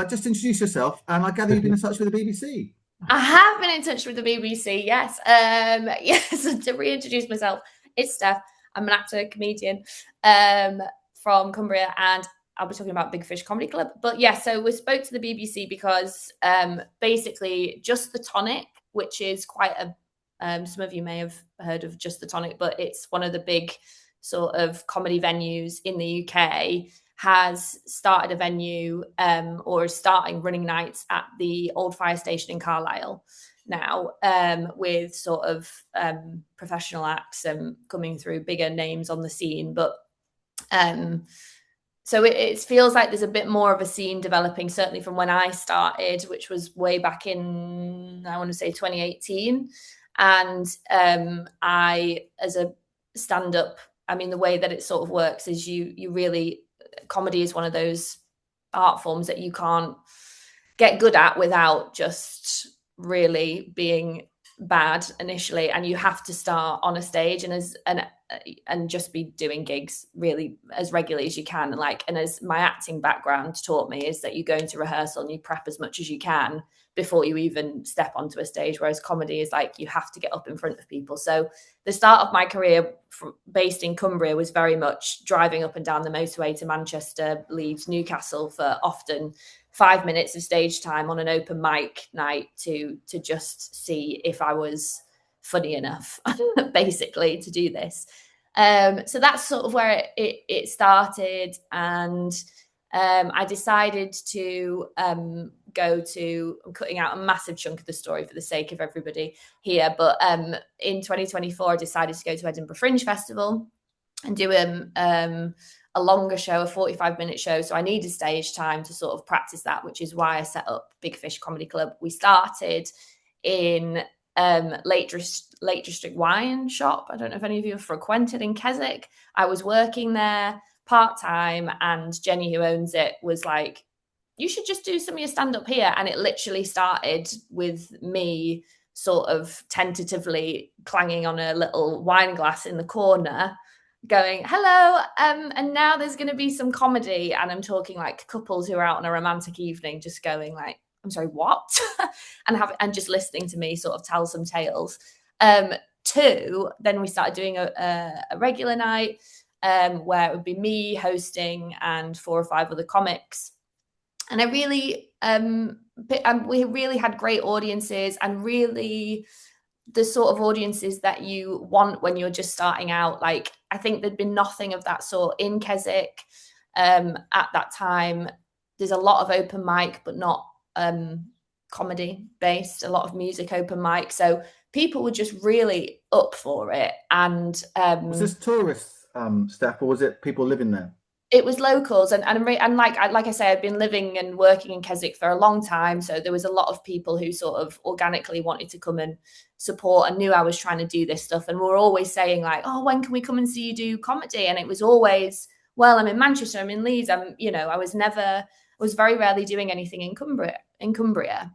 Just introduce yourself, and I gather you've been in touch with the BBC. I have been in touch with the BBC, yes. Yes, to reintroduce myself, it's Steph. I'm an actor, comedian um, from Cumbria, and I'll be talking about Big Fish Comedy Club. But yeah, so we spoke to the BBC because basically Just the Tonic, which is quite a, some of you may have heard of Just the Tonic, but it's one of the big sort of comedy venues in the UK, has started a venue or is starting running nights at the old fire station in Carlisle now, with sort of professional acts coming through, bigger names on the scene. But so it feels like there's a bit more of a scene developing, certainly from when I started, which was way back in, I want to say 2018. And I, as a stand-up, I mean, the way that it sort of works is you really, comedy is one of those art forms that you can't get good at without just really being bad initially, and you have to start on a stage and just be doing gigs really as regularly as you can. And as my acting background taught me, is that you go into rehearsal and you prep as much as you can before you even step onto a stage, whereas comedy is like you have to get up in front of people. So the start of my career based in Cumbria was very much driving up and down the motorway to Manchester, Leeds, Newcastle for often 5 minutes of stage time on an open mic night to just see if I was funny enough, basically, to do this. So that's sort of where it started. And I decided to go to, I'm cutting out a massive chunk of the story for the sake of everybody here, but in 2024, I decided to go to Edinburgh Fringe Festival and do a longer show, a 45-minute show. So I needed stage time to sort of practice that, which is why I set up Big Fish Comedy Club. We started in Lake District Wine Shop. I don't know if any of you have frequented in Keswick. I was working there part-time, and Jenny, who owns it, was like, you should just do some of your stand-up here. And it literally started with me sort of tentatively clanging on a little wine glass in the corner, going, hello, and now there's going to be some comedy. And I'm talking like couples who are out on a romantic evening, just going like, I'm sorry, what? and just listening to me sort of tell some tales. Two, then we started doing a regular night where it would be me hosting and 4 or 5 other comics. And I really, we really had great audiences, and really the sort of audiences that you want when you're just starting out. Like, I think there'd been nothing of that sort in Keswick at that time. There's a lot of open mic, but not comedy based, a lot of music open mic. So people were just really up for it. And Was this tourist Steph, or was it people living there? it was locals, and like I say, I've been living and working in Keswick for a long time, so there was a lot of people who sort of organically wanted to come and support and knew I was trying to do this stuff, and were always saying like, oh, when can we come and see you do comedy? And it was always, well, I'm in Manchester, I'm in Leeds, I was very rarely doing anything in Cumbria.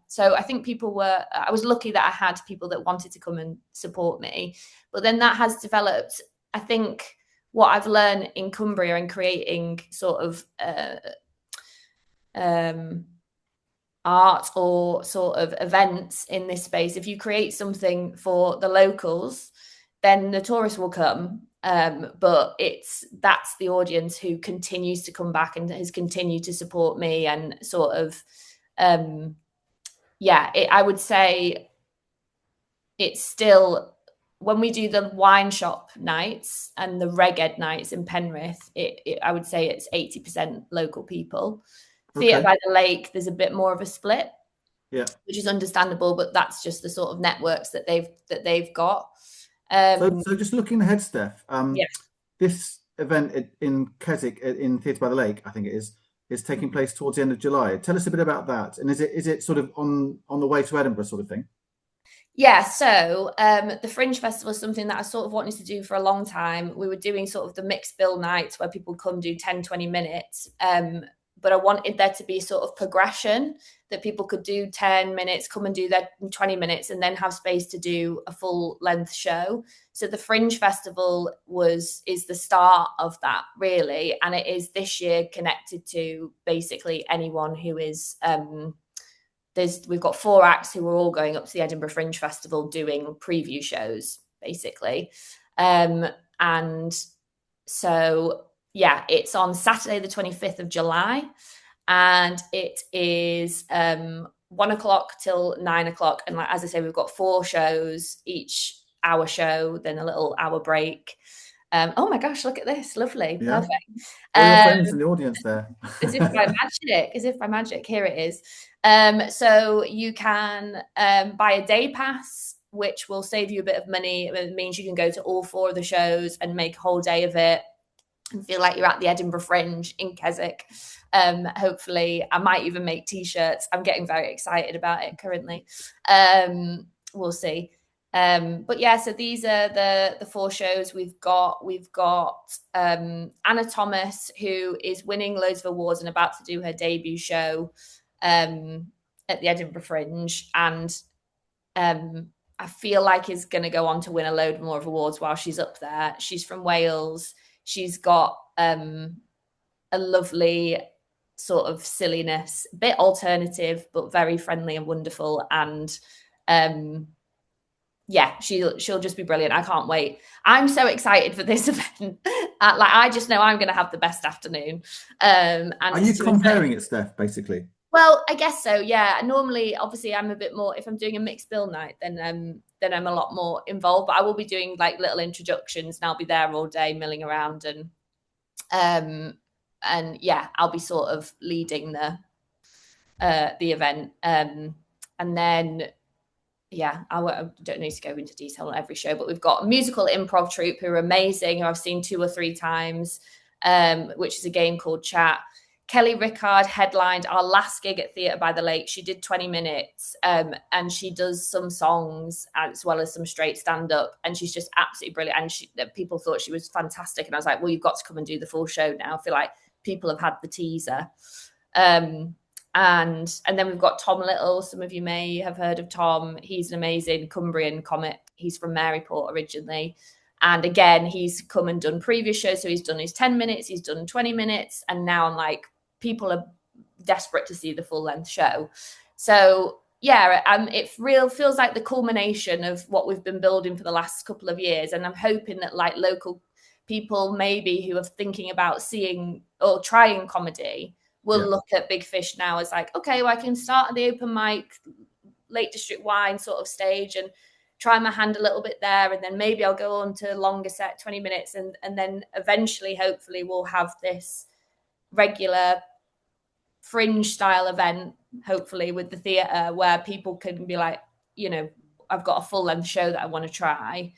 So I think I was lucky that I had people that wanted to come and support me. But then that has developed, I think, what I've learned in Cumbria and creating sort of art or sort of events in this space. If you create something for the locals, then the tourists will come. But that's the audience who continues to come back and has continued to support me, and sort of, I would say it's still, when we do the wine shop nights and the reg ed nights in Penrith, I would say it's 80% local people. Theatre Okay. by the Lake, there's a bit more of a split, Yeah. which is understandable, but that's just the sort of networks that they've got. So just looking ahead, Steph, Yeah. this event in Keswick in Theatre by the Lake, I think it is taking place towards the end of July. Tell us a bit about that. And is it sort of on the way to Edinburgh sort of thing? Yeah, so the Fringe Festival is something that I sort of wanted to do for a long time. We were doing sort of the mixed bill nights where people come do 10, 20 minutes. but I wanted there to be sort of progression, that people could do 10 minutes, come and do their 20 minutes, and then have space to do a full length show. So the Fringe Festival is the start of that, really. And it is this year connected to basically anyone who is, we've got 4 acts who are all going up to the Edinburgh Fringe Festival doing preview shows, basically. And so, yeah, it's on Saturday, the 25th of July. And it is 1 o'clock till 9 o'clock. And like, as I say, we've got 4 shows, each hour show, then a little hour break. Oh my gosh, look at this. Lovely. Yeah. Perfect. All your friends in the audience there. As if by magic, here it is. So you can buy a day pass, which will save you a bit of money. It means you can go to all 4 of the shows and make a whole day of it and feel like you're at the Edinburgh Fringe in Keswick. Hopefully, I might even make T-shirts. I'm getting very excited about it currently. We'll see. But yeah, so these are the 4 shows we've got. We've got Anna Thomas, who is winning loads of awards and about to do her debut show at the Edinburgh Fringe, and I feel like is going to go on to win a load more of awards while she's up there. She's from Wales. She's got a lovely sort of silliness, a bit alternative, but very friendly and wonderful. And yeah, she'll just be brilliant. I can't wait. I'm so excited for this event. I just know I'm going to have the best afternoon. And are you comparing it, Steph, basically? Well, I guess so, yeah. Normally, obviously, I'm a bit more, if I'm doing a mixed bill night, then I'm a lot more involved. But I will be doing like little introductions, and I'll be there all day milling around, and yeah, I'll be sort of leading the event. And then, yeah, I don't need to go into detail on every show, but we've got a musical improv troupe who are amazing, who I've seen 2 or 3 times, which is a game called Chat. Kelly Rickard headlined our last gig at Theatre by the Lake. She did 20 minutes and she does some songs as well as some straight stand-up, and she's just absolutely brilliant. And people thought she was fantastic. And I was like, well, you've got to come and do the full show now. I feel like people have had the teaser. And then we've got Tom Little. Some of you may have heard of Tom. He's an amazing Cumbrian comic. He's from Maryport originally. And again, he's come and done previous shows. So he's done his 10 minutes, he's done 20 minutes. And now I'm like, people are desperate to see the full length show. So yeah, it feels like the culmination of what we've been building for the last couple of years. And I'm hoping that like local people maybe who are thinking about seeing or trying comedy will look at Big Fish now as like, okay, well, I can start at the open mic, Lake District Wine sort of stage and try my hand a little bit there. And then maybe I'll go on to longer set, 20 minutes. And then eventually, hopefully we'll have this regular Fringe style event, hopefully with the theatre, where people can be like, you know, I've got a full length show that I want to try.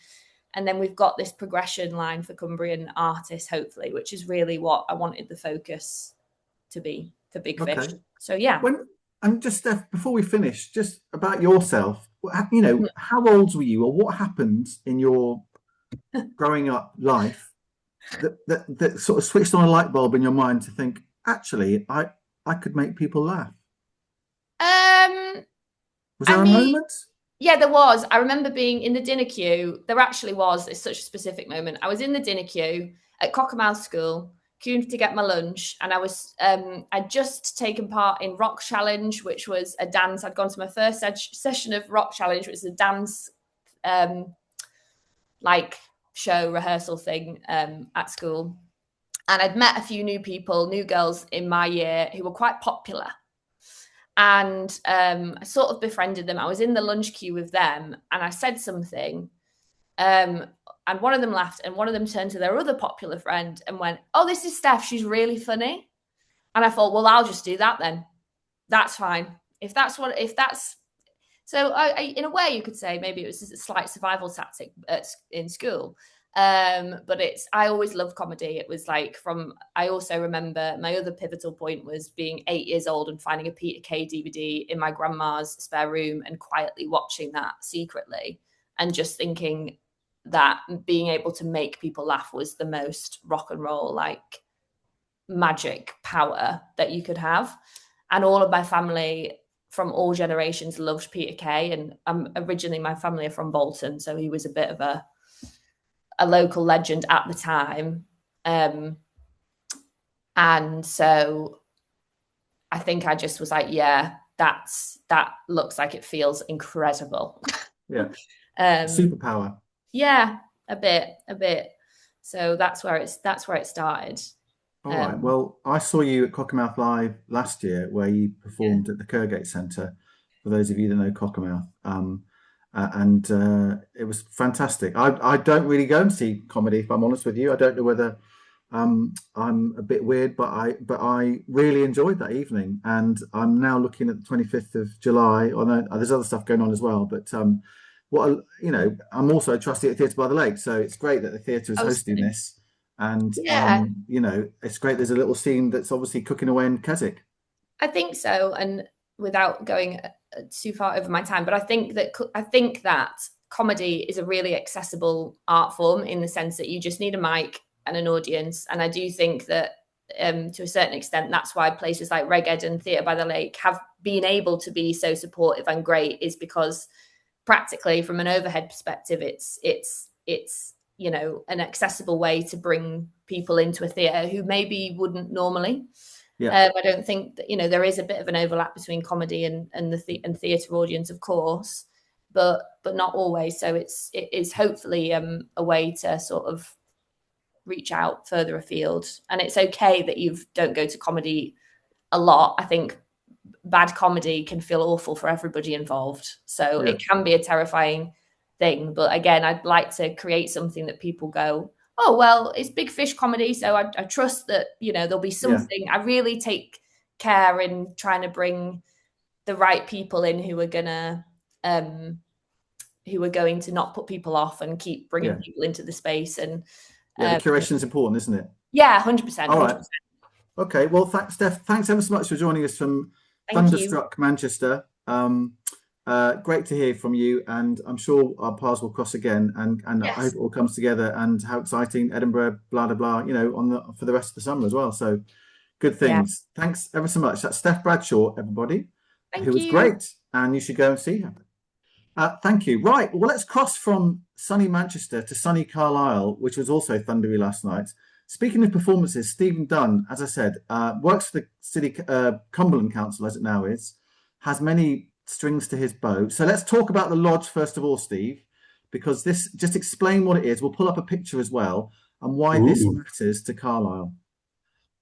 And then we've got this progression line for Cumbrian artists, hopefully, which is really what I wanted the focus to be for Big Fish. So yeah. And just Steph, before we finish, just about yourself, you know, how old were you, or what happened in your growing up life that sort of switched on a light bulb in your mind to think, actually, I could make people laugh? Was there a moment? Yeah, there was. I remember being in the dinner queue. There actually was. It's such a specific moment. I was in the dinner queue at Cockermouth School, queuing to get my lunch, and I was I'd just taken part in Rock Challenge, which was a dance. I'd gone to my first session of Rock Challenge, which was a dance like show rehearsal thing at school. And I'd met a few new people, new girls in my year who were quite popular. And I sort of befriended them. I was in the lunch queue with them and I said something. And one of them laughed and one of them turned to their other popular friend and went, "Oh, this is Steph. She's really funny." And I thought, well, I'll just do that then. That's fine. So in a way you could say maybe it was just a slight survival tactic in school. But I always loved comedy. It was like I also remember my other pivotal point was being 8 years old and finding a Peter Kay DVD in my grandma's spare room and quietly watching that secretly and just thinking that being able to make people laugh was the most rock and roll like magic power that you could have. And all of my family from all generations loved Peter Kay. And originally my family are from Bolton, so he was a bit of a local legend at the time. And so I think I just was like, yeah, that looks like it feels incredible. Yeah. Superpower. Yeah, a bit. So that's where it started. All right. Well, I saw you at Cockermouth Live last year, where you performed at the Kergate Centre, for those of you that know Cockermouth. And it was fantastic. I don't really go and see comedy, if I'm honest with you. I don't know whether I'm a bit weird, but I really enjoyed that evening. And I'm now looking at the 25th of July. I know there's other stuff going on as well, but I'm also a trustee at Theatre by the Lake, so it's great that the theatre is hosting this. And it's great. There's a little scene that's obviously cooking away in Keswick. I think so, and without going too far over my time, but I think that comedy is a really accessible art form in the sense that you just need a mic and an audience. And I do think that to a certain extent, that's why places like Reg Ed and Theatre by the Lake have been able to be so supportive and great, is because practically from an overhead perspective, it's an accessible way to bring people into a theatre who maybe wouldn't normally. I don't think that, there is a bit of an overlap between comedy and theatre audience, of course, but not always. So it is hopefully a way to sort of reach out further afield. And it's okay that you don't go to comedy a lot. I think bad comedy can feel awful for everybody involved. So it can be a terrifying thing. But again, I'd like to create something that people go, oh, well, it's big fish comedy, so I trust that, there'll be something. I really take care in trying to bring the right people in who are going to not put people off and keep bringing people into the space. And the curation is important, isn't it? Yeah, 100%. All right. Okay. Well, thanks, Steph. Thanks ever so much for joining us from Thunderstruck Manchester. Great to hear from you, and I'm sure our paths will cross again. And I hope it all comes together. And how exciting Edinburgh, blah blah blah. For the rest of the summer as well. So good things. Yeah. Thanks ever so much. That's Stef Bradshaw, everybody, who was great, and you should go and see her. Thank you. Right. Well, let's cross from sunny Manchester to sunny Carlisle, which was also thundery last night. Speaking of performances, Stephen Dunn, as I said, works for the City Cumberland Council, as it now is, has many strings to his bow. So let's talk about the Lodge first of all, Steve, because just explain what it is. We'll pull up a picture as well, and why this matters to Carlisle.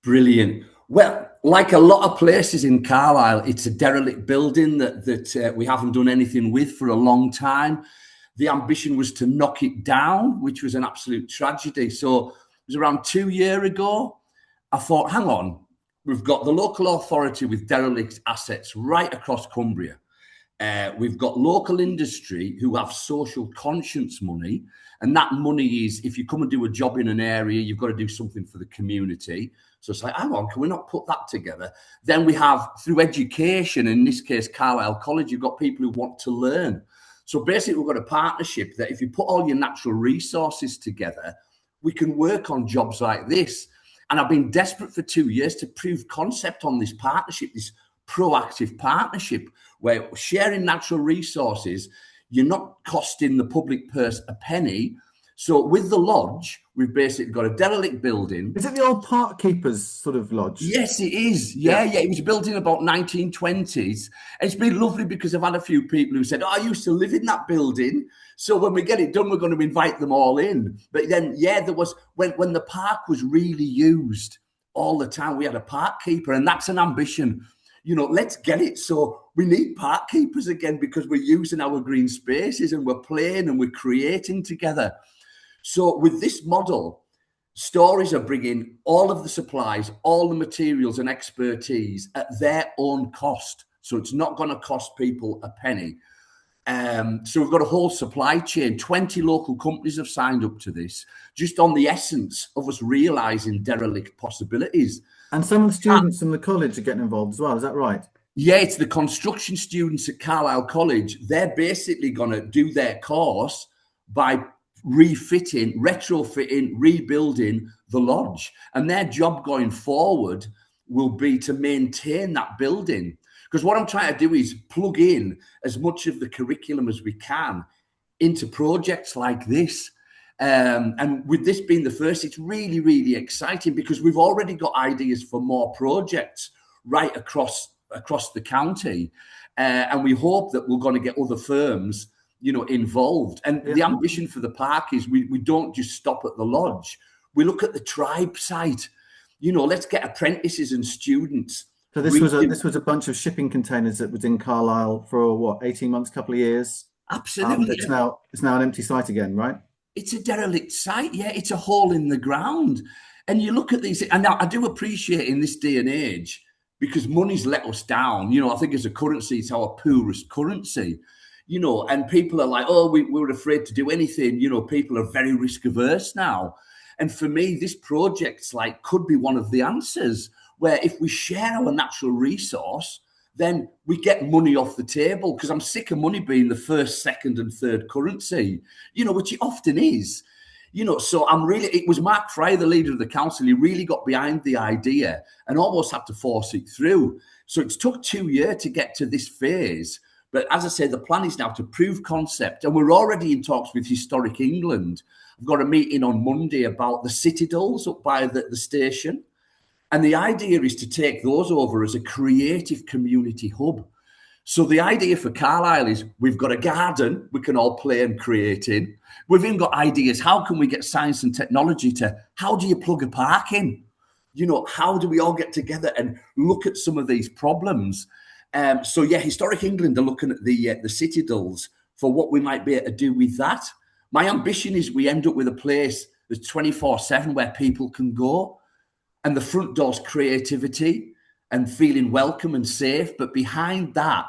Brilliant. Well, like a lot of places in Carlisle, it's a derelict building that we haven't done anything with for a long time. The ambition was to knock it down, which was an absolute tragedy. So it was around 2 years ago. I thought, hang on, we've got the local authority with derelict assets right across Cumbria. We've got local industry who have social conscience money. And that money is, if you come and do a job in an area, you've got to do something for the community. So it's like, hang on, can we not put that together? Then we have, through education, in this case, Carlisle College, you've got people who want to learn. So basically, we've got a partnership that if you put all your natural resources together, we can work on jobs like this. And I've been desperate for 2 years to prove concept on this partnership, this proactive partnership, where sharing natural resources, you're not costing the public purse a penny. So with the lodge, we've basically got a derelict building. Is it the old park keepers sort of lodge? Yes, it is. Yeah. It was built in about 1920s. And it's been lovely because I've had a few people who said, I used to live in that building. So when we get it done, we're going to invite them all in. But then, there was, when the park was really used all the time, we had a park keeper, and that's an ambition. Let's get it. So we need park keepers again because we're using our green spaces and we're playing and we're creating together. So with this model, Stories are bringing all of the supplies, all the materials and expertise at their own cost. So it's not going to cost people a penny. So we've got a whole supply chain. 20 local companies have signed up to this, just on the essence of us realising derelict possibilities. And some of the students from the college are getting involved as well. Is that right? Yeah, it's the construction students at Carlisle College. They're basically going to do their course by refitting, retrofitting, rebuilding the lodge. And their job going forward will be to maintain that building. Because what I'm trying to do is plug in as much of the curriculum as we can into projects like this. And with this being the first, it's really, really exciting because we've already got ideas for more projects right across the county. And we hope that we're going to get other firms, you know, involved. And the ambition for the park is we don't just stop at the lodge. We look at the tribe site. You know, let's get apprentices and students. So this was a bunch of shipping containers that was in Carlisle for what, 18 months, couple of years. Absolutely. It's now an empty site again, right? It's a derelict site. Yeah, it's a hole in the ground. And you look at these, and I do appreciate in this day and age, because money's let us down. You know, I think as a currency, it's our poorest currency. You know, and people are like, oh, we were afraid to do anything. You know, people are very risk averse now. And for me, this project's like could be one of the answers, where if we share our natural resource, then we get money off the table, because I'm sick of money being the first, second and third currency, you know, which it often is. You know, so it was Mark Fry, the leader of the council, he really got behind the idea and almost had to force it through. So it's took 2 years to get to this phase. But as I said, the plan is now to prove concept, and we're already in talks with Historic England. I've got a meeting on Monday about the citadels up by the station. And the idea is to take those over as a creative community hub. So the idea for Carlisle is we've got a garden we can all play and create in. We've even got ideas. How can we get science and technology how do you plug a park in? You know, how do we all get together and look at some of these problems? So yeah, Historic England are looking at the citadels for what we might be able to do with that. My ambition is we end up with a place that's 24/7 where people can go. And the front door's creativity and feeling welcome and safe. But behind that,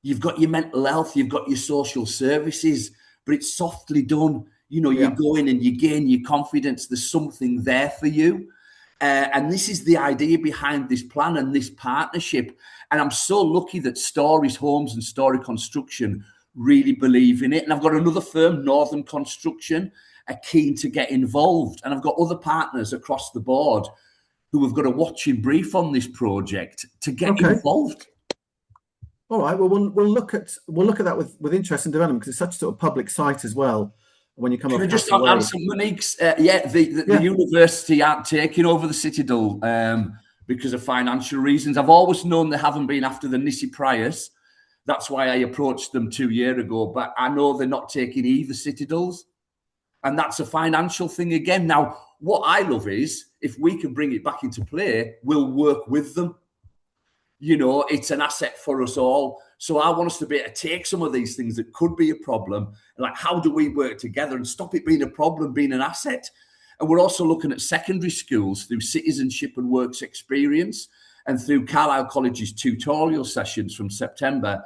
you've got your mental health, you've got your social services, but it's softly done. You know, you go in and you gain your confidence. There's something there for you. And this is the idea behind this plan and this partnership. And I'm so lucky that Stories Homes and Story Construction really believe in it. And I've got another firm, Northern Construction, are keen to get involved. And I've got other partners across the board who have got a watching brief on this project to get involved. All right. Well, we'll look at that with interest and development, because it's such a sort of public site as well. When you come Can off, I just answer Monique's? The university aren't taking over the citadel because of financial reasons. I've always known they haven't been after the Nissi Priors. That's why I approached them 2 years ago. But I know they're not taking either citadels, and that's a financial thing again. Now, what I love is if we can bring it back into play, we'll work with them. You know, it's an asset for us all. So I want us to be able to take some of these things that could be a problem, and like, how do we work together and stop it being a problem, being an asset? And we're also looking at secondary schools through citizenship and works experience, and through Carlisle College's tutorial sessions from September,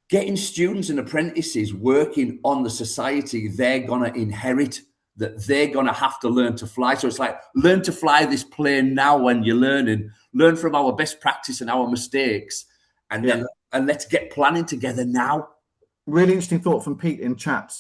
getting students and apprentices working on the society they're going to inherit, that they're going to have to learn to fly. So it's like, learn to fly this plane now when you're learning, learn from our best practice and our mistakes, and then let's get planning together now. Really interesting thought from Pete in chat,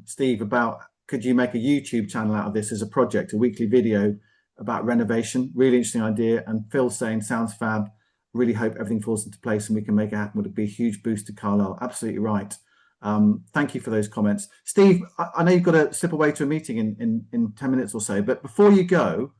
Steve, about could you make a YouTube channel out of this as a project, a weekly video about renovation? Really interesting idea. And Phil saying, sounds fab. Really hope everything falls into place and we can make it happen. Would be a huge boost to Carlisle. Absolutely right. Thank you for those comments. Steve, I know you've got to slip away to a meeting in 10 minutes or so, but before you go,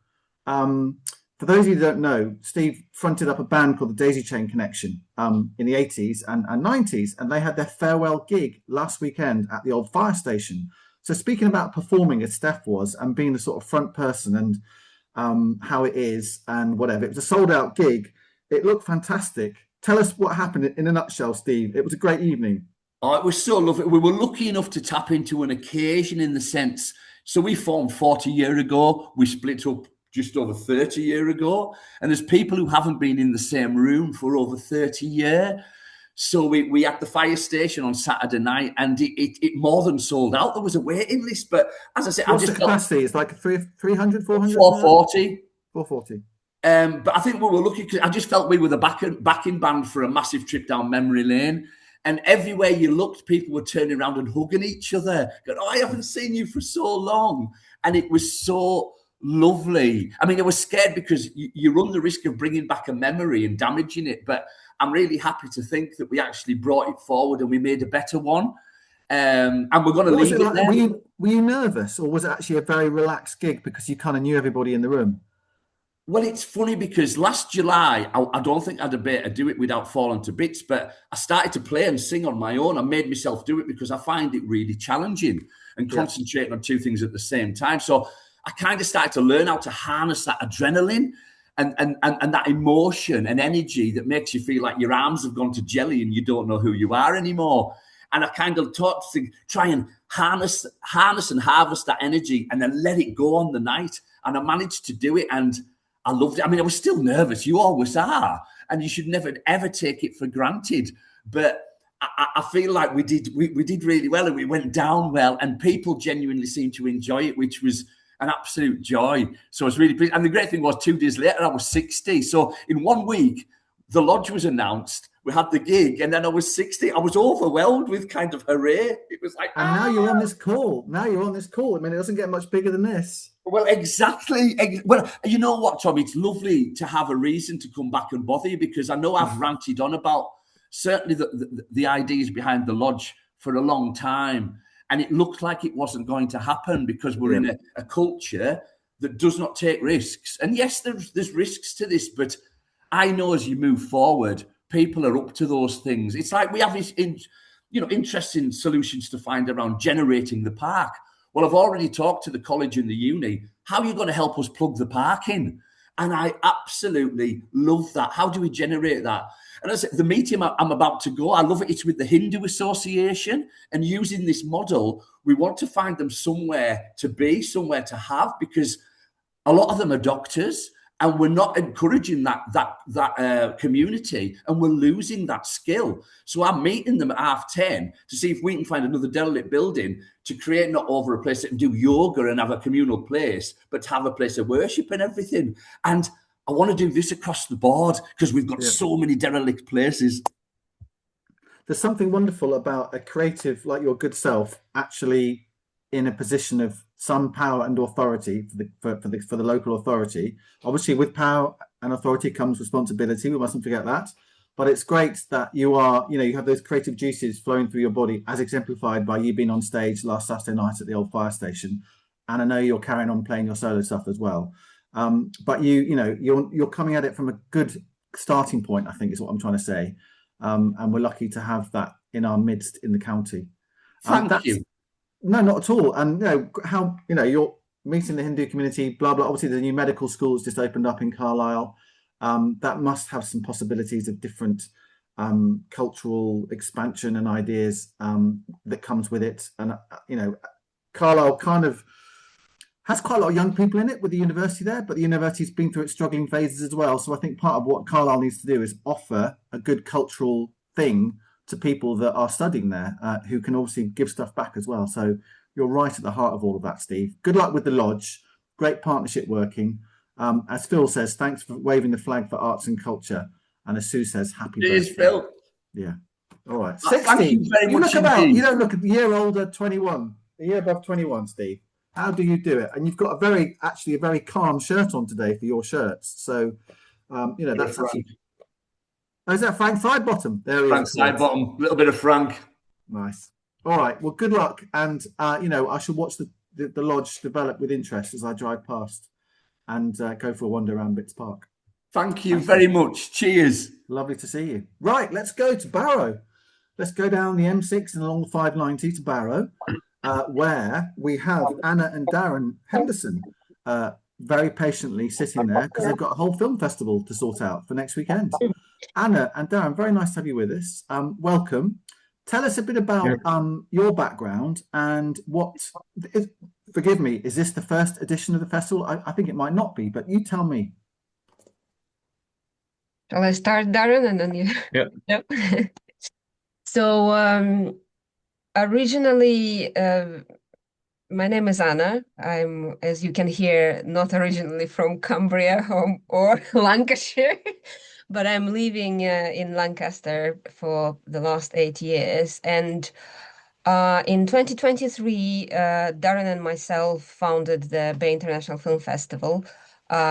for those of you who don't know, Steve fronted up a band called the Daisy Chain Connection in the 80s and 90s, and they had their farewell gig last weekend at the old fire station. So speaking about performing as Stef was and being the sort of front person and how it is and whatever, it was a sold out gig. It looked fantastic. Tell us what happened in a nutshell, Steve. It was a great evening. Oh, it was so lovely. We were lucky enough to tap into an occasion in the sense, so we formed 40 years ago. We split up just over 30 years ago. And there's people who haven't been in the same room for over 30 years. So we had the fire station on Saturday night, and it more than sold out. There was a waiting list. But as I said, what's the capacity? It's like 300, 400? 440. 440. But I think we were lucky because I just felt we were the backing band for a massive trip down memory lane. And everywhere you looked, people were turning around and hugging each other, going, "Oh, I haven't seen you for so long." And it was so lovely. I mean, I was scared because you run the risk of bringing back a memory and damaging it. But I'm really happy to think that we actually brought it forward and we made a better one. And we're going to leave it there. Were you nervous, or was it actually a very relaxed gig because you kind of knew everybody in the room? Well, it's funny because last July, I don't think I'd be able to do it without falling to bits, but I started to play and sing on my own. I made myself do it because I find it really challenging and concentrating on two things at the same time. So I kind of started to learn how to harness that adrenaline and that emotion and energy that makes you feel like your arms have gone to jelly and you don't know who you are anymore. And I kind of taught to try and harness and harvest that energy and then let it go on the night. And I managed to do it, and I loved it. I mean, I was still nervous. You always are. And you should never, ever take it for granted. But I feel like we did really well, and we went down well, and people genuinely seemed to enjoy it, which was an absolute joy. So I was really pleased. And the great thing was 2 days later, I was 60. So in 1 week, the lodge was announced. We had the gig, and then I was 60. I was overwhelmed with kind of hooray. It was like, and now you're on this call. I mean, it doesn't get much bigger than this. Well, exactly. Well, you know what, Tom? It's lovely to have a reason to come back and bother you, because I know I've ranted on about certainly the ideas behind the lodge for a long time. And it looked like it wasn't going to happen because we're in a culture that does not take risks. And yes, there's risks to this, but I know as you move forward, people are up to those things. It's like we have this, interesting solutions to find around generating the park. Well, I've already talked to the college and the uni. How are you going to help us plug the park in? And I absolutely love that. How do we generate that? And as the meeting I'm about to go, I love it. It's with the Hindu Association, and using this model, we want to find them somewhere to be, somewhere to have, because a lot of them are doctors, and we're not encouraging that community, and we're losing that skill. So I'm meeting them at 10:30 to see if we can find another derelict building to create not over a place that can do yoga and have a communal place, but to have a place of worship and everything. And I want to do this across the board because we've got so many derelict places. There's something wonderful about a creative like your good self actually in a position of some power and authority for the local authority. Obviously, with power and authority comes responsibility. We mustn't forget that. But it's great that you have those creative juices flowing through your body, as exemplified by you being on stage last Saturday night at the old fire station. And I know you're carrying on playing your solo stuff as well. But you're coming at it from a good starting point, I think is what I'm trying to say. And we're lucky to have that in our midst in the county. Thank you. No, not at all. And you're meeting the Hindu community, blah blah. Obviously, the new medical school has just opened up in Carlisle. That must have some possibilities of different cultural expansion and ideas that comes with it. And Carlisle kind of has quite a lot of young people in it with the university there, but the university's been through its struggling phases as well. So I think part of what Carlisle needs to do is offer a good cultural thing to people that are studying there, who can obviously give stuff back as well. So you're right at the heart of all of that, Steve. Good luck with the lodge. Great partnership working. As Phil says, thanks for waving the flag for arts and culture. And as Sue says, happy birthday. Cheers, Phil. Yeah. All right. 60. Thank you very much. You don't look a year older, 21, a year above 21, Steve. How do you do it? And you've got a very calm shirt on today for your shirts. So, that's actually... Oh, is that Frank Sidebottom? There he Frank is. Frank Sidebottom. A little bit of Frank. Nice. All right. Well, good luck. And, I shall watch the lodge develop with interest as I drive past and go for a wander around Bits Park. Thank you very much. Cheers. Lovely to see you. Right. Let's go to Barrow. Let's go down the M6 and along the 590 to Barrow, where we have Anna and Darren Henderson very patiently sitting there because they've got a whole film festival to sort out for next weekend. Anna and Darren, very nice to have you with us. Welcome. Tell us a bit about your background and forgive me, is this the first edition of the festival? I think it might not be, but you tell me. Shall I start, Darren, and then you? Yeah. Yep. So originally, my name is Anna. I'm, as you can hear, not originally from Cumbria or Lancashire, but I'm living in Lancaster for the last 8 years. And in 2023, Darren and myself founded the Bay International Film Festival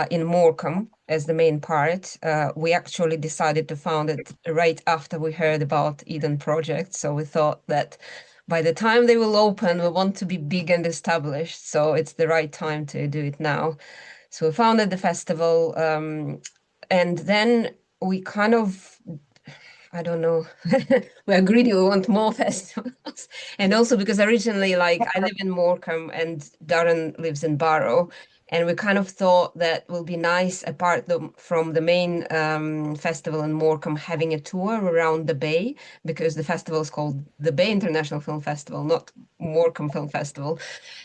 in Morecambe as the main part. We actually decided to found it right after we heard about Eden Project. So we thought that by the time they will open, we want to be big and established. So it's the right time to do it now. So we founded the festival, and then we kind of, I don't know, we agreed we want more festivals. And also because originally, like, I live in Morecambe and Darren lives in Barrow. And we kind of thought that will be nice, apart from the main festival in Morecambe, having a tour around the Bay, because the festival is called the Bay International Film Festival, not Morecambe Film Festival.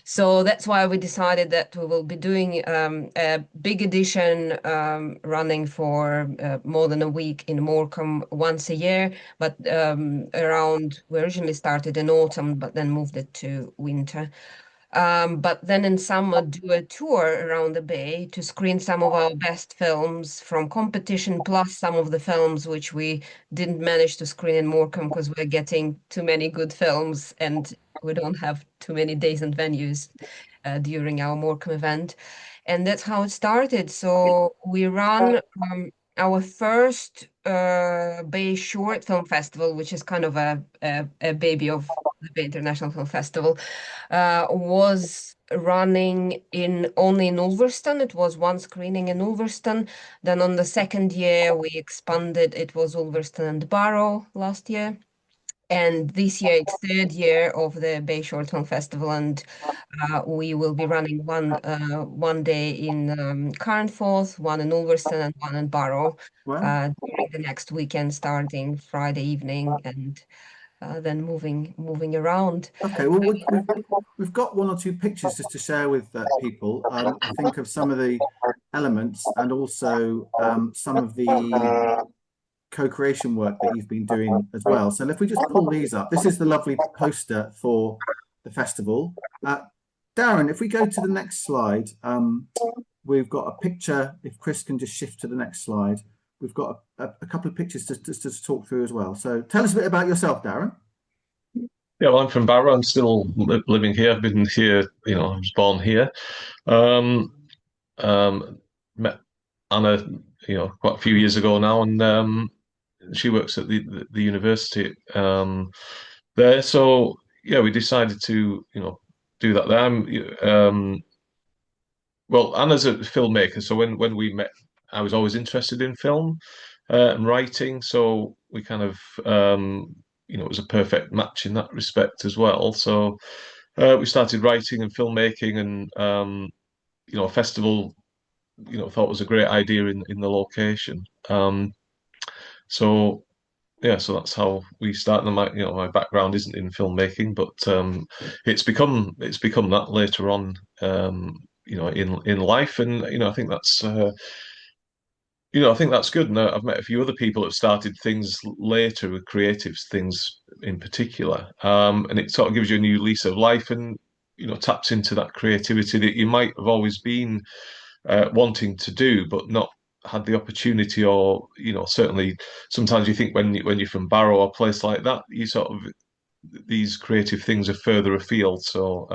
So that's why we decided that we will be doing a big edition running for more than a week in Morecambe once a year. But we originally started in autumn, but then moved it to winter. But then in summer, do a tour around the Bay to screen some of our best films from competition, plus some of the films which we didn't manage to screen in Morecambe because we're getting too many good films and we don't have too many days and venues during our Morecambe event. And that's how it started. So we run our first Bay Short Film Festival, which is kind of a baby of the Bay International Film Festival, was running only in Ulverston. It was one screening in Ulverston. Then on the second year, we expanded. It was Ulverston and Barrow last year. And this year, it's third year of the Bay Short Film Festival, and we will be running one day in Carnforth, one in Ulverston, and one in Barrow during the next weekend, starting Friday evening, and then moving around. Okay, well, we've got one or two pictures just to share with people. I think of some of the elements and also some of the co-creation work that you've been doing as well. So if we just pull these up, this is the lovely poster for the festival. Darren, if we go to the next slide, we've got a picture. If Chris can just shift to the next slide, we've got a couple of pictures to talk through as well. So tell us a bit about yourself, Darren. Yeah, well, I'm from Barrow. I'm still living here. I've been here, I was born here. Met Anna, quite a few years ago now, and she works at the university there. So yeah, we decided to do that there. Well, Anna's a filmmaker, so when we met, I was always interested in film and writing. So we kind of it was a perfect match in that respect as well. So we started writing and filmmaking, and a festival thought was a great idea in the location. So yeah, so that's how we started. And my background isn't in filmmaking, but it's become that later on, in life, and I think that's I think that's good. And I've met a few other people that have started things later with creative things in particular, and it sort of gives you a new lease of life, and taps into that creativity that you might have always been wanting to do, but not had the opportunity, or certainly sometimes you think when you're from Barrow or a place like that, you sort of, these creative things are further afield. So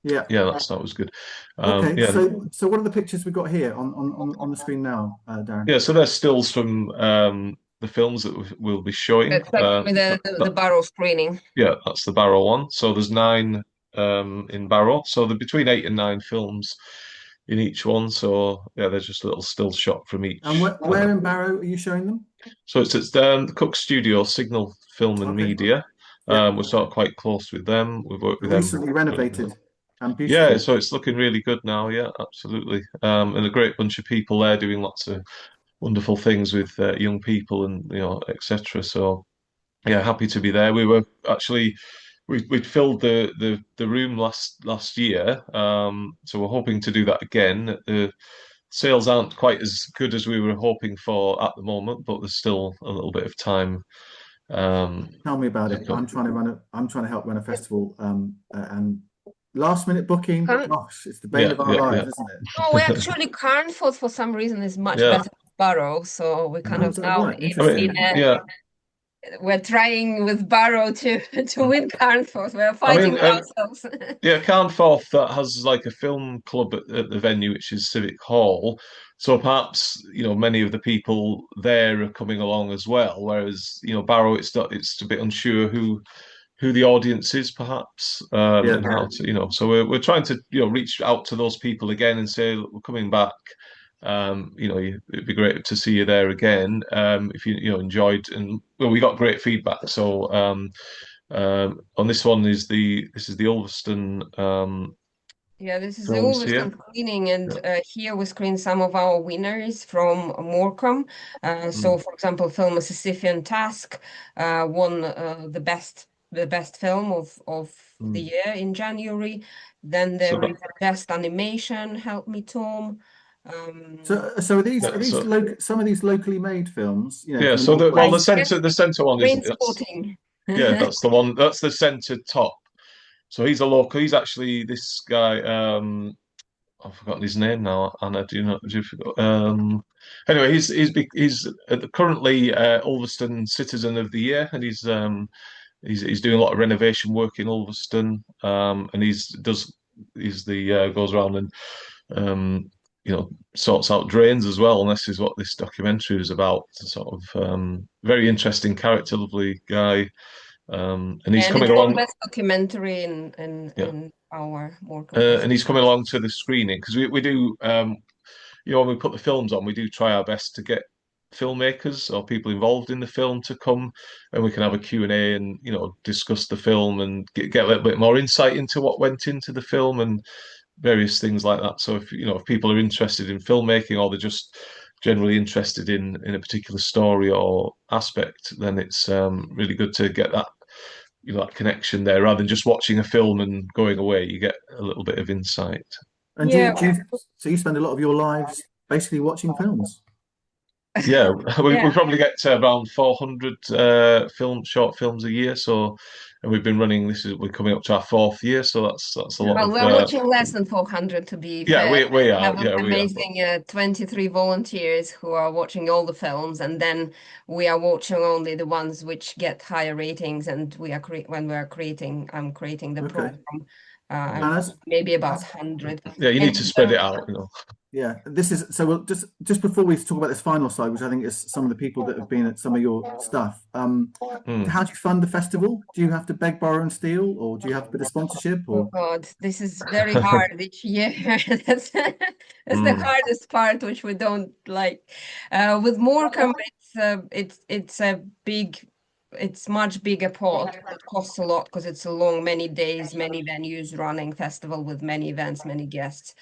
yeah, that was good. Okay, yeah. So what are the pictures we've got here on the screen now, Darren? Yeah, so they're stills from the films that we'll be showing. That's the Barrow screening. Yeah, that's the Barrow one. So there's 9 in Barrow. So they're between 8 and 9 films in each one. So yeah, there's just a little still shot from each. And where in Barrow are you showing them? So it's the Cook Studio, Signal Film and Media. We're sort of quite close with them. We've worked with them. Recently renovated and beautiful. Yeah, so it's looking really good now. Yeah, absolutely. And a great bunch of people there doing lots of wonderful things with young people and etc. So yeah, happy to be there. We were actually we'd filled the room last year, so we're hoping to do that again. The sales aren't quite as good as we were hoping for at the moment, but there's still a little bit of time. Tell me about it. I'm trying to help run a festival, and last minute booking. Gosh, it's the bane of our lives, isn't it? No, we actually Carnforth for some reason is much better Barrow, so we kind Oh, of is that now right? I Interesting. mean, yeah. we're trying with Barrow to win Carnforth. We're I fighting mean, with ourselves. yeah, Carnforth that has like a film club at the venue, which is Civic Hall. So perhaps many of the people there are coming along as well. Whereas Barrow, it's a bit unsure who the audience is, perhaps, Yeah. and how to So we're trying to reach out to those people again and say, look, we're coming back. It'd be great to see you there again. If you enjoyed, and well, we got great feedback. So on this one this is the Ulverston Yeah, this is the films here. Ulverston screening, and Yeah. here we screen some of our winners from Morecambe. So, for example, film A Sisyphean Task won the best film of the year in January. Then there is Best Animation, Help Me Tom. So are these some of these locally made films? Yeah, From so the the Northwest? center one is Rain Spotting. yeah, that's the one. That's the center top. So he's a local. He's actually this guy. I've forgotten his name now. Anna, do you know? Do you forgot? Anyway, he's currently Ulverston Citizen of the Year, and he's doing a lot of renovation work in Ulverston. And goes around and sorts out drains as well. And this is what this documentary is about. Sort of very interesting character, lovely guy. And he's coming it's along. best documentary in our Morecambe And he's coming along to the screening because we do when we put the films on, we do try our best to get filmmakers or people involved in the film to come, and we can have a Q&A and discuss the film and get a little bit more insight into what went into the film and various things like that. So if people are interested in filmmaking or they're just generally interested in a particular story or aspect, then it's really good to get that that connection there rather than just watching a film and going away. You get a little bit of insight. And so you spend a lot of your lives basically watching films? Yeah, we probably get to around 400 short films a year. So, and we've been running. We're coming up to our fourth year. So that's a lot Well, of. we're watching less than 400 to be Yeah, fair. we are. Have Yeah, we are. amazing 23 volunteers who are watching all the films, and then we are watching only the ones which get higher ratings. And when we are creating, I'm creating the program. Maybe about 100. Yeah, you need to spread it out. Yeah, this is so. We'll just before we talk about this final side, which I think is some of the people that have been at some of your stuff. How do you fund the festival? Do you have to beg, borrow, and steal, or do you have a bit of sponsorship? Or oh God, this is very hard each year. That's the hardest part, which we don't like. With Morecambe, it's much bigger pot. It costs a lot because it's a long, many days, many venues running festival with many events, many guests.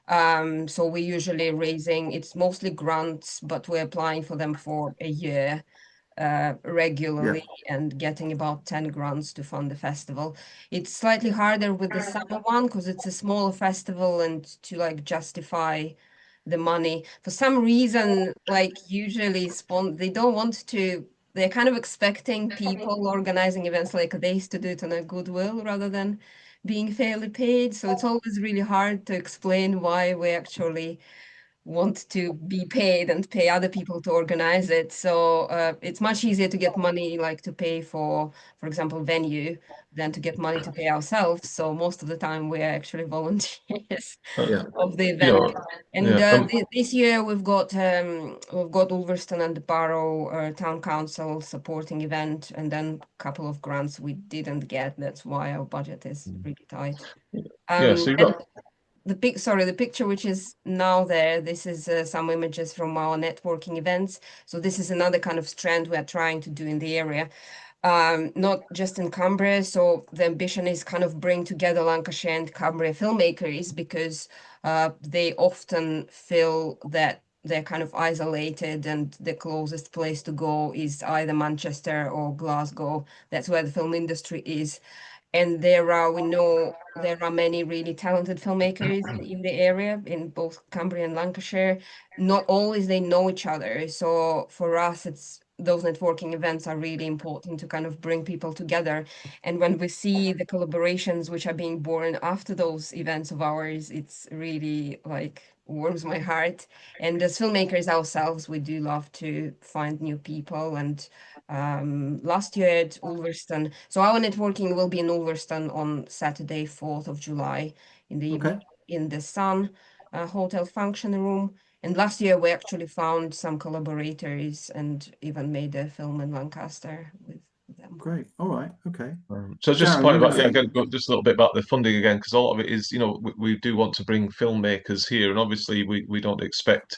So we usually it's mostly grants, but we're applying for them for a year regularly and getting about 10 grants to fund the festival. It's slightly harder with the summer one because it's a smaller festival and to justify the money. For some reason, usually they don't want to, they're kind of expecting people organizing events like this to do it on a goodwill rather than being fairly paid. So it's always really hard to explain why we actually want to be paid and pay other people to organize it. So it's much easier to get money to pay for example, venue than to get money to pay ourselves. So most of the time we're actually volunteers of the event. This year we've got Ulverston and Barrow Town Council supporting event, and then a couple of grants we didn't get. That's why our budget is really tight. So you've got the picture which is now there, this is some images from our networking events. So this is another kind of strand we are trying to do in the area, not just in Cumbria. So the ambition is kind of bring together Lancashire and Cumbria filmmakers because they often feel that they're kind of isolated and the closest place to go is either Manchester or Glasgow. That's where the film industry is. And we know there are many really talented filmmakers in the area, in both Cumbria and Lancashire. Not always they know each other. So for us, those networking events are really important to kind of bring people together. And when we see the collaborations which are being born after those events of ours, it's really warms my heart. And as filmmakers ourselves, we do love to find new people. And last year at Ulverston, so our networking will be in Ulverston on Saturday, 4th of July in the evening in the Sun Hotel function room. And last year we actually found some collaborators and even made a film in Lancaster with them. Great. All right. Okay. So just Darren, a point you were about, yeah, saying- again, just a little bit about the funding again, because a lot of it is, you know, we do want to bring filmmakers here, and obviously we don't expect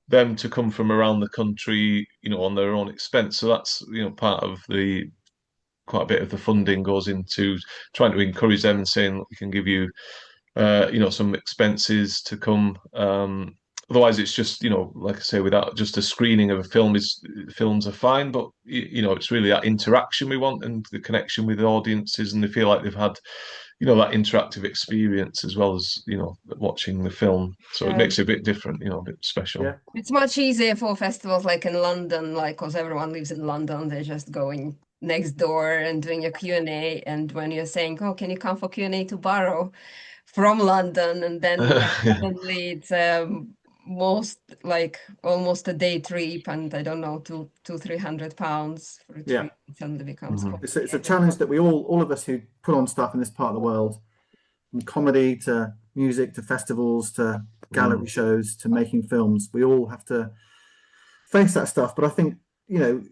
them to come from around the country, you know, on their own expense. So that's, you know, part of the quite a bit of the funding goes into trying to encourage them and saying, look, we can give you, you know, some expenses to come. Otherwise, it's just, you know, like I say, without just a screening of a film, films are fine, but you know, it's really that interaction we want and the connection with the audiences, and they feel like they've had, you know, that interactive experience as well as, you know, watching the film. So it makes it a bit different, you know, a bit special. Yeah. It's much easier for festivals like in London, like, because everyone lives in London, they're just going next door and doing a Q&A. And when you're saying, oh, can you come for Q&A to Barrow from London? And then suddenly it's almost a day trip, and I don't know, £200-300 for a trip. It suddenly becomes it's a challenge that we all of us who put on stuff in this part of the world, from comedy to music to festivals to gallery shows to making films, we all have to face that stuff. But I think, you know,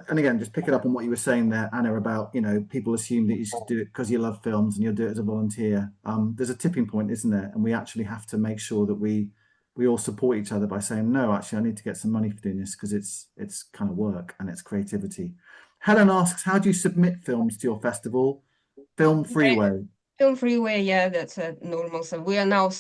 and again, just picking up on what you were saying there, Anna, about, you know, people assume that you should do it because you love films and you'll do it as a volunteer. There's a tipping point, isn't there? And we actually have to make sure that we all support each other by saying, no, actually, I need to get some money for doing this because it's kind of work and it's creativity. Helen asks, how do you submit films to your festival? Film Freeway. Film Freeway, yeah, that's a normal. So we are now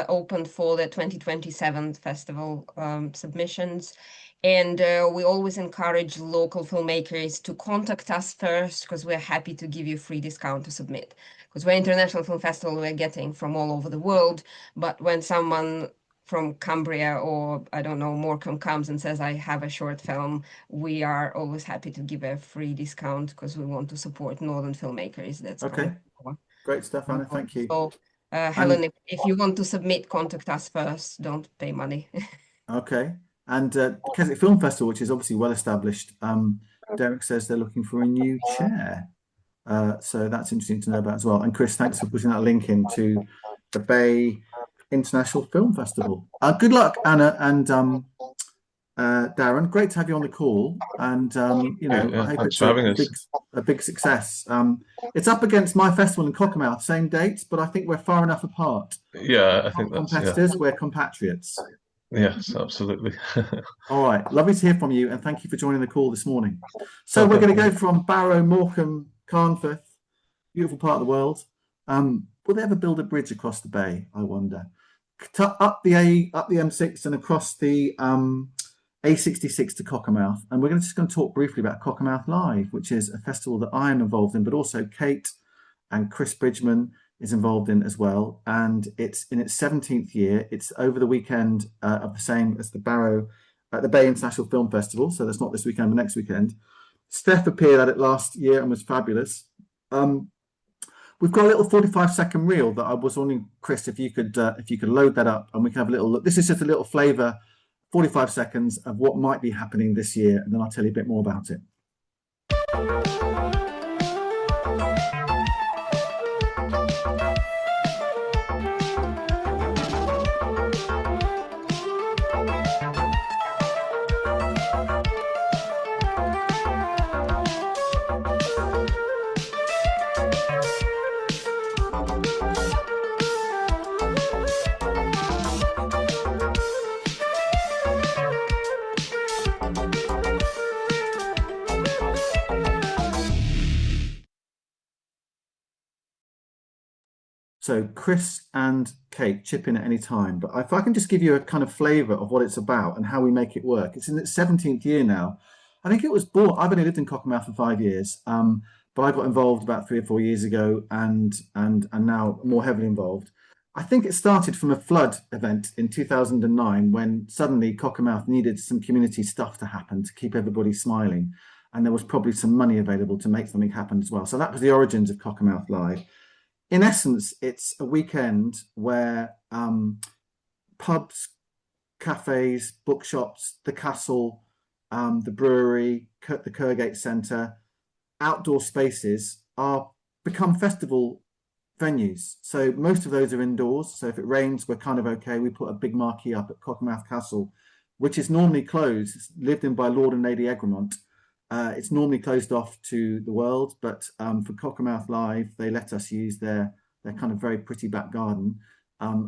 open for the 2027 festival submissions. And we always encourage local filmmakers to contact us first, because we're happy to give you a free discount to submit. Because we're International Film Festival, we're getting from all over the world. But when someone from Cumbria or, I don't know, Morecambe comes and says, I have a short film, we are always happy to give a free discount because we want to support Northern filmmakers. That's okay. Great stuff, Anna. Thank you. So, Helen, if you want to submit, contact us first. Don't pay money. Okay. And Keswick Film Festival, which is obviously well established, Derek says they're looking for a new chair. So that's interesting to know about as well. And Chris, thanks for putting that link into the Bay International Film Festival. Good luck, Anna and Darren. Great to have you on the call. And you know, I hope it's a big success. It's up against my festival in Cockermouth, same dates, but I think we're far enough apart. Yeah, I think that's competitors. We're compatriots. Yes, absolutely. All right, lovely to hear from you, and thank you for joining the call this morning. So we're going to go from Barrow, Morecambe, Carnforth, beautiful part of the world. Will they ever build a bridge across the bay? I wonder. Up the M6 and across the A66 to Cockermouth, and we're just going to talk briefly about Cockermouth Live, which is a festival that I am involved in, but also Kate and Chris Bridgman is involved in as well, and it's in its 17th year. It's over the weekend of the same as the Barrow at the Bay International Film Festival, so that's not this weekend, but next weekend. Steph appeared at it last year and was fabulous. We've got a little 45-second reel that I was wondering, Chris, if you could load that up and we can have a little look. This is just a little flavour, 45 seconds of what might be happening this year, and then I'll tell you a bit more about it. So Chris and Kate, chip in at any time. But if I can just give you a kind of flavour of what it's about and how we make it work. It's in its 17th year now. I think it was born, I've only lived in Cockermouth for 5 years, but I got involved about 3 or 4 years ago and now more heavily involved. I think it started from a flood event in 2009 when suddenly Cockermouth needed some community stuff to happen to keep everybody smiling. And there was probably some money available to make something happen as well. So that was the origins of Cockermouth Live. In essence, it's a weekend where pubs, cafes, bookshops, the castle, the brewery, the Kirkgate Centre, outdoor spaces are become festival venues. So most of those are indoors. So if it rains, we're kind of okay. We put a big marquee up at Cockermouth Castle, which is normally closed. It's lived in by Lord and Lady Egremont. It's normally closed off to the world, but for Cockermouth Live, they let us use their kind of very pretty back garden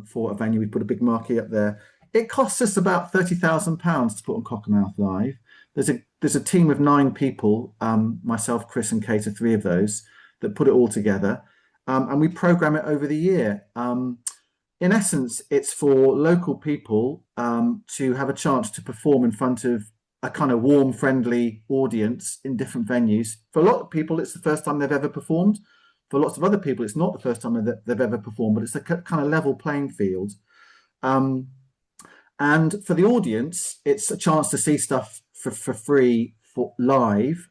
for a venue. We put a big marquee up there. It costs us about £30,000 to put on Cockermouth Live. There's a team of 9 people, myself, Chris, and Kate are 3 of those that put it all together, and we program it over the year. In essence, it's for local people to have a chance to perform in front of a kind of warm, friendly audience in different venues. For a lot of people, it's the first time they've ever performed. For lots of other people, it's not the first time that they've ever performed, but it's a kind of level playing field. And for the audience, it's a chance to see stuff for free for live.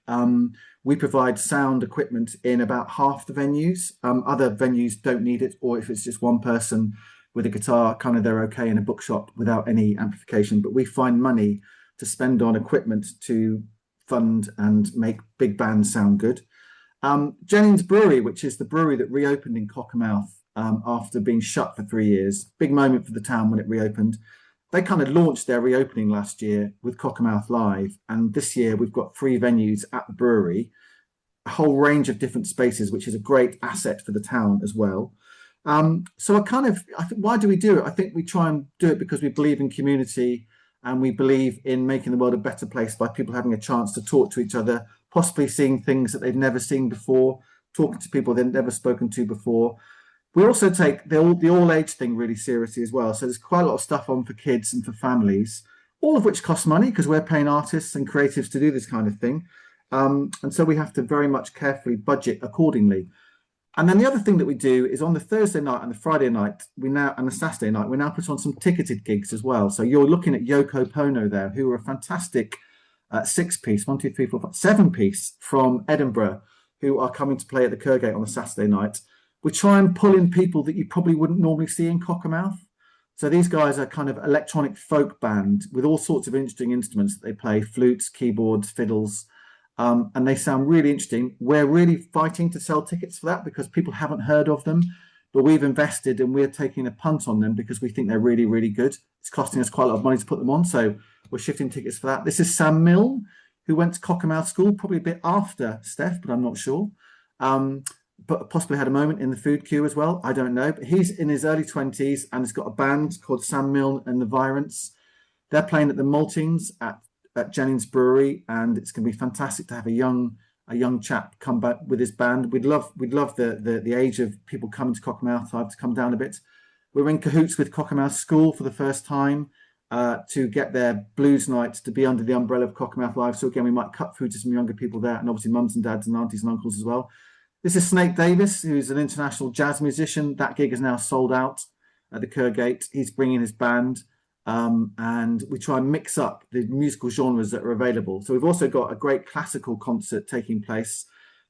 We provide sound equipment in about half the venues. Other venues don't need it, or if it's just one person with a guitar, kind of they're okay in a bookshop without any amplification. But we find money to spend on equipment to fund and make big bands sound good. Jennings Brewery, which is the brewery that reopened in Cockermouth after being shut for 3 years, big moment for the town when it reopened. They kind of launched their reopening last year with Cockermouth Live, and this year we've got 3 venues at the brewery, a whole range of different spaces, which is a great asset for the town as well. So I think, why do we do it? I think we try and do it because we believe in community, and we believe in making the world a better place by people having a chance to talk to each other, possibly seeing things that they've never seen before, talking to people they've never spoken to before. We also take the all-age thing really seriously as well. So there's quite a lot of stuff on for kids and for families, all of which costs money because we're paying artists and creatives to do this kind of thing. And so we have to very much carefully budget accordingly. And then the other thing that we do is on the Thursday night and the Friday night, and the Saturday night, we now put on some ticketed gigs as well. So you're looking at Yoko Pono there, who are a fantastic 6-piece, 1, 2, 3, 4, 5, 7-piece from Edinburgh, who are coming to play at the Kirkgate on the Saturday night. We try and pull in people that you probably wouldn't normally see in Cockermouth. So these guys are kind of electronic folk band with all sorts of interesting instruments that they play, flutes, keyboards, fiddles, and they sound really interesting. We're really fighting to sell tickets for that because people haven't heard of them, but we've invested and we're taking a punt on them because we think they're really, really good. It's costing us quite a lot of money to put them on, so we're shifting tickets for that. This is Sam Milne, who went to Cockermouth School, probably a bit after Steph, but I'm not sure. But possibly had a moment in the food queue as well. I don't know. But he's in his early 20s and has got a band called Sam Milne and the Virants. They're playing at the Maltings at Jennings Brewery, and it's going to be fantastic to have a young chap come back with his band. We'd love the age of people coming to Cockermouth to come down a bit. We're in cahoots with Cockermouth School for the first time to get their blues nights to be under the umbrella of Cockermouth Live. So again, we might cut through to some younger people there, and obviously mums and dads and aunties and uncles as well. This is Snake Davis, who's an international jazz musician. That gig is now sold out at the Kirkgate. He's bringing his band, and we try and mix up the musical genres that are available. So we've also got a great classical concert taking place.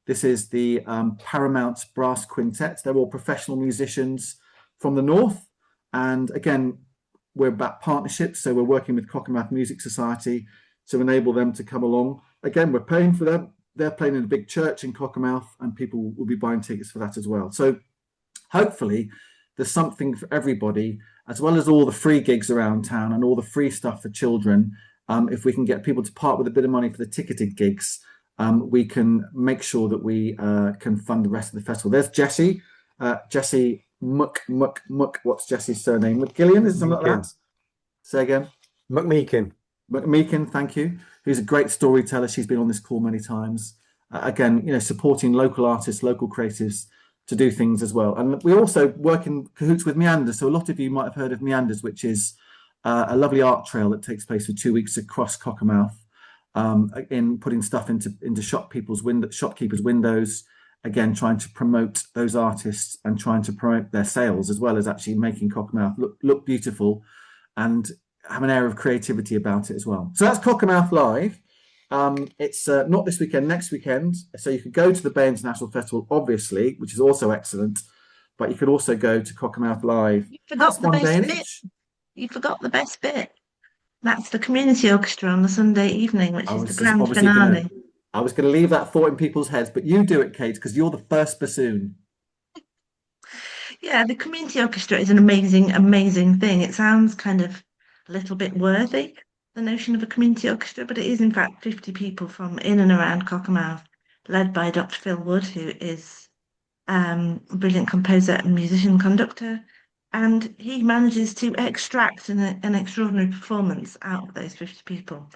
This is the Paramount Brass Quintet. They're all professional musicians from the north. And again, we're about partnerships. So we're working with Cockermouth Music Society to enable them to come along. Again, we're paying for them. They're playing in a big church in Cockermouth, and people will be buying tickets for that as well. So hopefully there's something for everybody, as well as all the free gigs around town and all the free stuff for children. If we can get people to part with a bit of money for the ticketed gigs, we can make sure that we can fund the rest of the festival. There's Jessie. Jessie Muck. What's Jessie's surname? McGillian, is it something like that? Say again. McMeekin. McMeekin, thank you. Who's a great storyteller. She's been on this call many times. Again, supporting local artists, local creatives to do things as well. And we also work in cahoots with Meanders. So a lot of you might have heard of Meanders, which is a lovely art trail that takes place for 2 weeks across Cockermouth, in putting stuff into shopkeepers' windows. Again, trying to promote those artists and trying to promote their sales, as well as actually making Cockermouth look beautiful and have an air of creativity about it as well. So that's Cockermouth Live. It's not this weekend, next weekend. So you could go to the Bay International Festival, obviously, which is also excellent, but you could also go to Cockermouth Live. You forgot the best bit. You forgot the best bit. That's the community orchestra on the Sunday evening, which is the grand finale. I was going to leave that thought in people's heads, but you do it, Kate, because you're the first bassoon. Yeah, the community orchestra is an amazing, amazing thing. It sounds kind of a little bit worthy, the notion of a community orchestra, but it is in fact 50 people from in and around Cockermouth, led by Dr. Phil Wood, who is a brilliant composer and musician conductor. And he manages to extract an extraordinary performance out of those 50 people.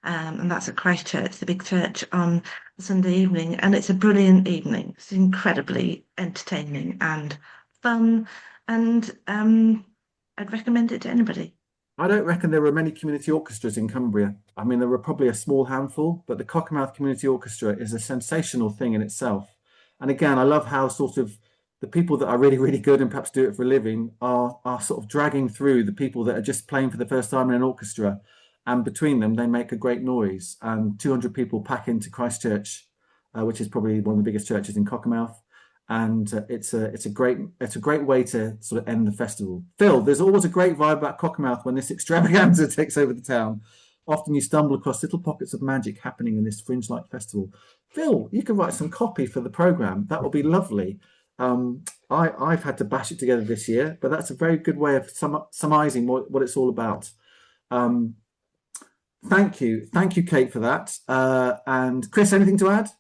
And that's at Christchurch, the big church, on the Sunday evening. And it's a brilliant evening. It's incredibly entertaining and fun. And I'd recommend it to anybody. I don't reckon there were many community orchestras in Cumbria. I mean, there were probably a small handful, but the Cockermouth Community Orchestra is a sensational thing in itself. And again, I love how sort of the people that are really, really good and perhaps do it for a living are sort of dragging through the people that are just playing for the first time in an orchestra. And between them, they make a great noise. And 200 people pack into Christchurch, which is probably one of the biggest churches in Cockermouth. And it's a great way to sort of end the festival. Phil, there's always a great vibe about Cockermouth when this extravaganza takes over the town. Often you stumble across little pockets of magic happening in this fringe-like festival. Phil, you can write some copy for the programme. That will be lovely. I've had to bash it together this year, but that's a very good way of summarising what it's all about. Thank you, Kate, for that. And Chris, anything to add?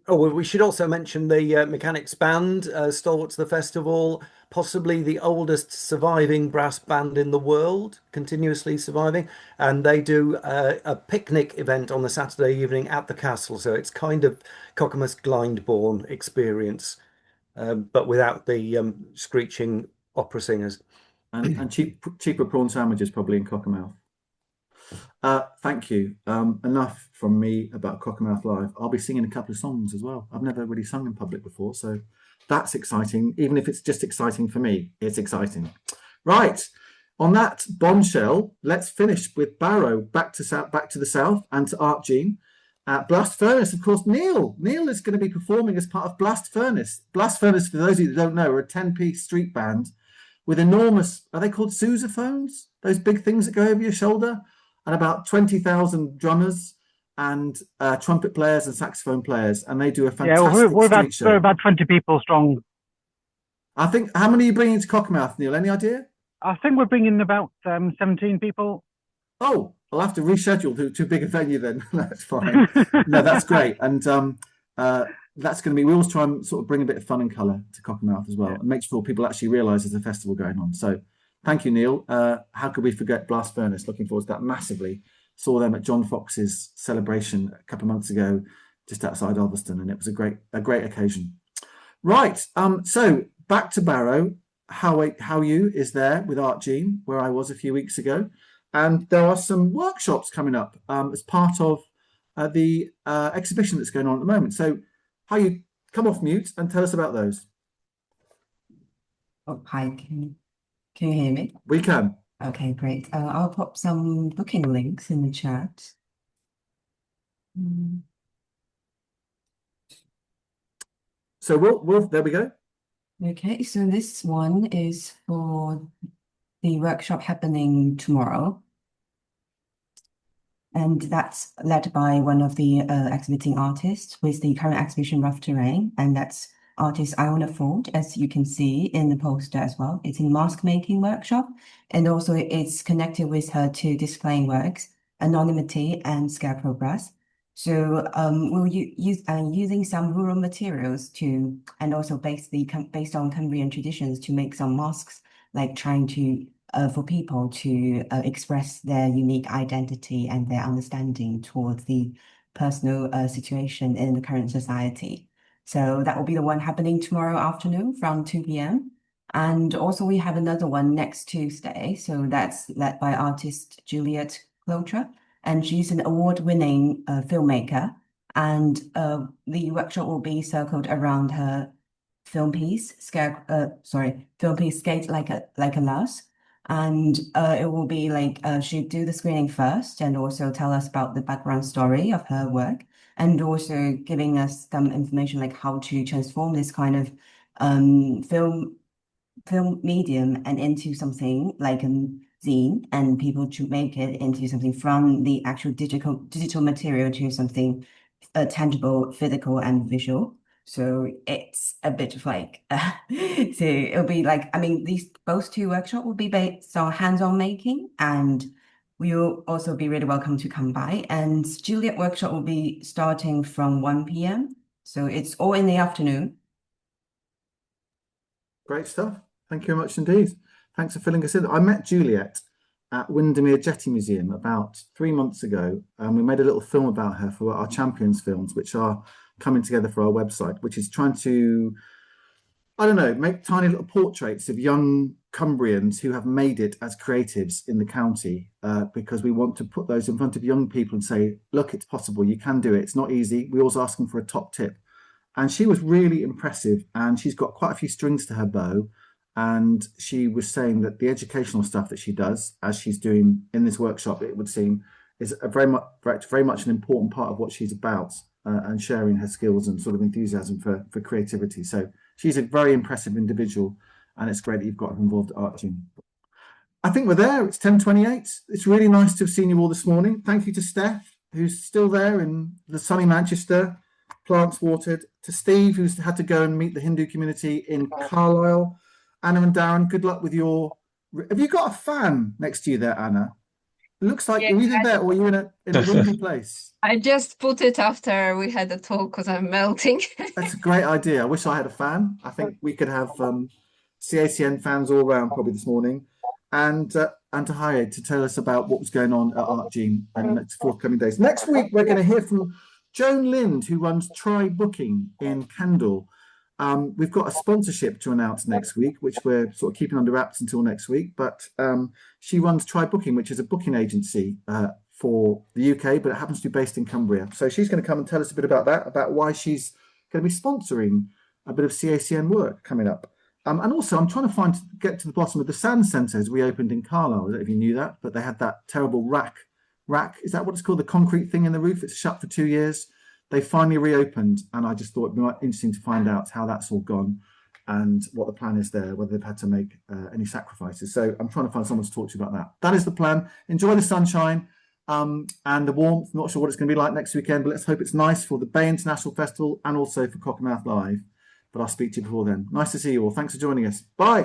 We should also mention the Mechanics Band, stalwarts of the festival, possibly the oldest surviving brass band in the world, continuously surviving, and they do a picnic event on the Saturday evening at the castle, so it's kind of Cockermouth Glyndebourne experience, but without the screeching opera singers. And cheaper prawn sandwiches probably in Cockermouth. Thank you. Enough from me about Cockermouth Live. I'll be singing a couple of songs as well. I've never really sung in public before, so that's exciting. Even if it's just exciting for me, it's exciting. Right. On that bombshell, let's finish with Barrow back to the south and to Art Jean. Blast Furnace, of course. Neil is going to be performing as part of Blast Furnace. Blast Furnace, for those of you that don't know, are a 10-piece street band with enormous, are they called sousaphones? Those big things that go over your shoulder? And about 20,000 drummers and trumpet players and saxophone players, and they do a fantastic street show. We're about 20 people strong. I think, how many are you bringing to Cockermouth, Neil? Any idea? I think we're bringing about 17 people. Oh, I'll have to reschedule to too big a venue then. That's fine. No, that's great. And that's going to be, we always try and sort of bring a bit of fun and colour to Cockermouth as well, and make sure people actually realise there's a festival going on. So thank you, Neil. How could we forget Blast Furnace? Looking forward to that massively. Saw them at John Fox's celebration a couple of months ago, just outside Ulverston, and it was a great occasion. Right. So back to Barrow. How you is there with Art Jean, where I was a few weeks ago, and there are some workshops coming up as part of the exhibition that's going on at the moment. So how you come off mute and tell us about those. Oh, hi. Can you hear me? We can. Okay, great. I'll pop some booking links in the chat. So we'll there we go. Okay, so this one is for the workshop happening tomorrow. And that's led by one of the exhibiting artists with the current exhibition Rough Terrain, and that's artist Iona Ford, as you can see in the poster as well. It's a mask making workshop, and also it's connected with her two displaying works, Anonymity and Scarecrow Brass. So we'll use using some rural materials to, and also based on Cumbrian traditions, to make some masks, like trying to for people to express their unique identity and their understanding towards the personal situation in the current society. So that will be the one happening tomorrow afternoon from 2 p.m. And also we have another one next Tuesday. So that's led by artist Juliet Clotre, and she's an award-winning filmmaker. And the workshop will be circled around her film piece, Skate Like a Louse. And it will be like she'll do the screening first and also tell us about the background story of her work, and also giving us some information like how to transform this kind of film film medium and into something like a zine, and people to make it into something from the actual digital material to something tangible, physical, and visual. So it's a bit of like, so it'll be like, I mean, these both two workshops will be based on hands-on making, and you'll also be really welcome to come by. And Juliet workshop will be starting from 1 p.m. So it's all in the afternoon. Great stuff. Thank you very much indeed. Thanks for filling us in. I met Juliet at Windermere Jetty Museum about 3 months ago, and we made a little film about her for our Champions films, which are coming together for our website, which is trying to, I don't know, make tiny little portraits of young Cumbrians who have made it as creatives in the county, because we want to put those in front of young people and say, look, it's possible, you can do it, it's not easy. We always ask them for a top tip. And she was really impressive, and she's got quite a few strings to her bow. And she was saying that the educational stuff that she does, as she's doing in this workshop, it would seem, is a very much an important part of what she's about, and sharing her skills and sort of enthusiasm for creativity. So she's a very impressive individual, and it's great that you've got her involved at ArtGene. I think we're there. It's 10:28. It's really nice to have seen you all this morning. Thank you to Steph, who's still there in the sunny Manchester, plants watered, to Steve, who's had to go and meet the Hindu community in Carlisle. Anna and Darren, good luck with your... Have you got a fan next to you there, Anna? It looks like you're either there or you're in a windy place. I just put it after we had the talk because I'm melting. That's a great idea. I wish I had a fan. I think we could have CACN fans all around probably this morning. And to hire to tell us about what was going on at ArtGene in the next forthcoming days. Next week, we're going to hear from Joan Lind, who runs Try Booking in Kendal. We've got a sponsorship to announce next week, which we're sort of keeping under wraps until next week. But she runs Try Booking, which is a booking agency for the UK, but it happens to be based in Cumbria. So she's going to come and tell us a bit about that, about why she's going to be sponsoring a bit of CACN work coming up. And also, I'm trying to get to the bottom of the Sand Centre has reopened in Carlisle. I don't know if you knew that, but they had that terrible rack. Is that what it's called? The concrete thing in the roof? It's shut for 2 years. They finally reopened, and I just thought it'd be interesting to find out how that's all gone and what the plan is there, whether they've had to make any sacrifices. So I'm trying to find someone to talk to you about that. That is the plan. Enjoy the sunshine and the warmth. Not sure what it's going to be like next weekend, but let's hope it's nice for the Bay International Festival and also for Cockermouth Live. But I'll speak to you before then. Nice to see you all. Thanks for joining us. Bye.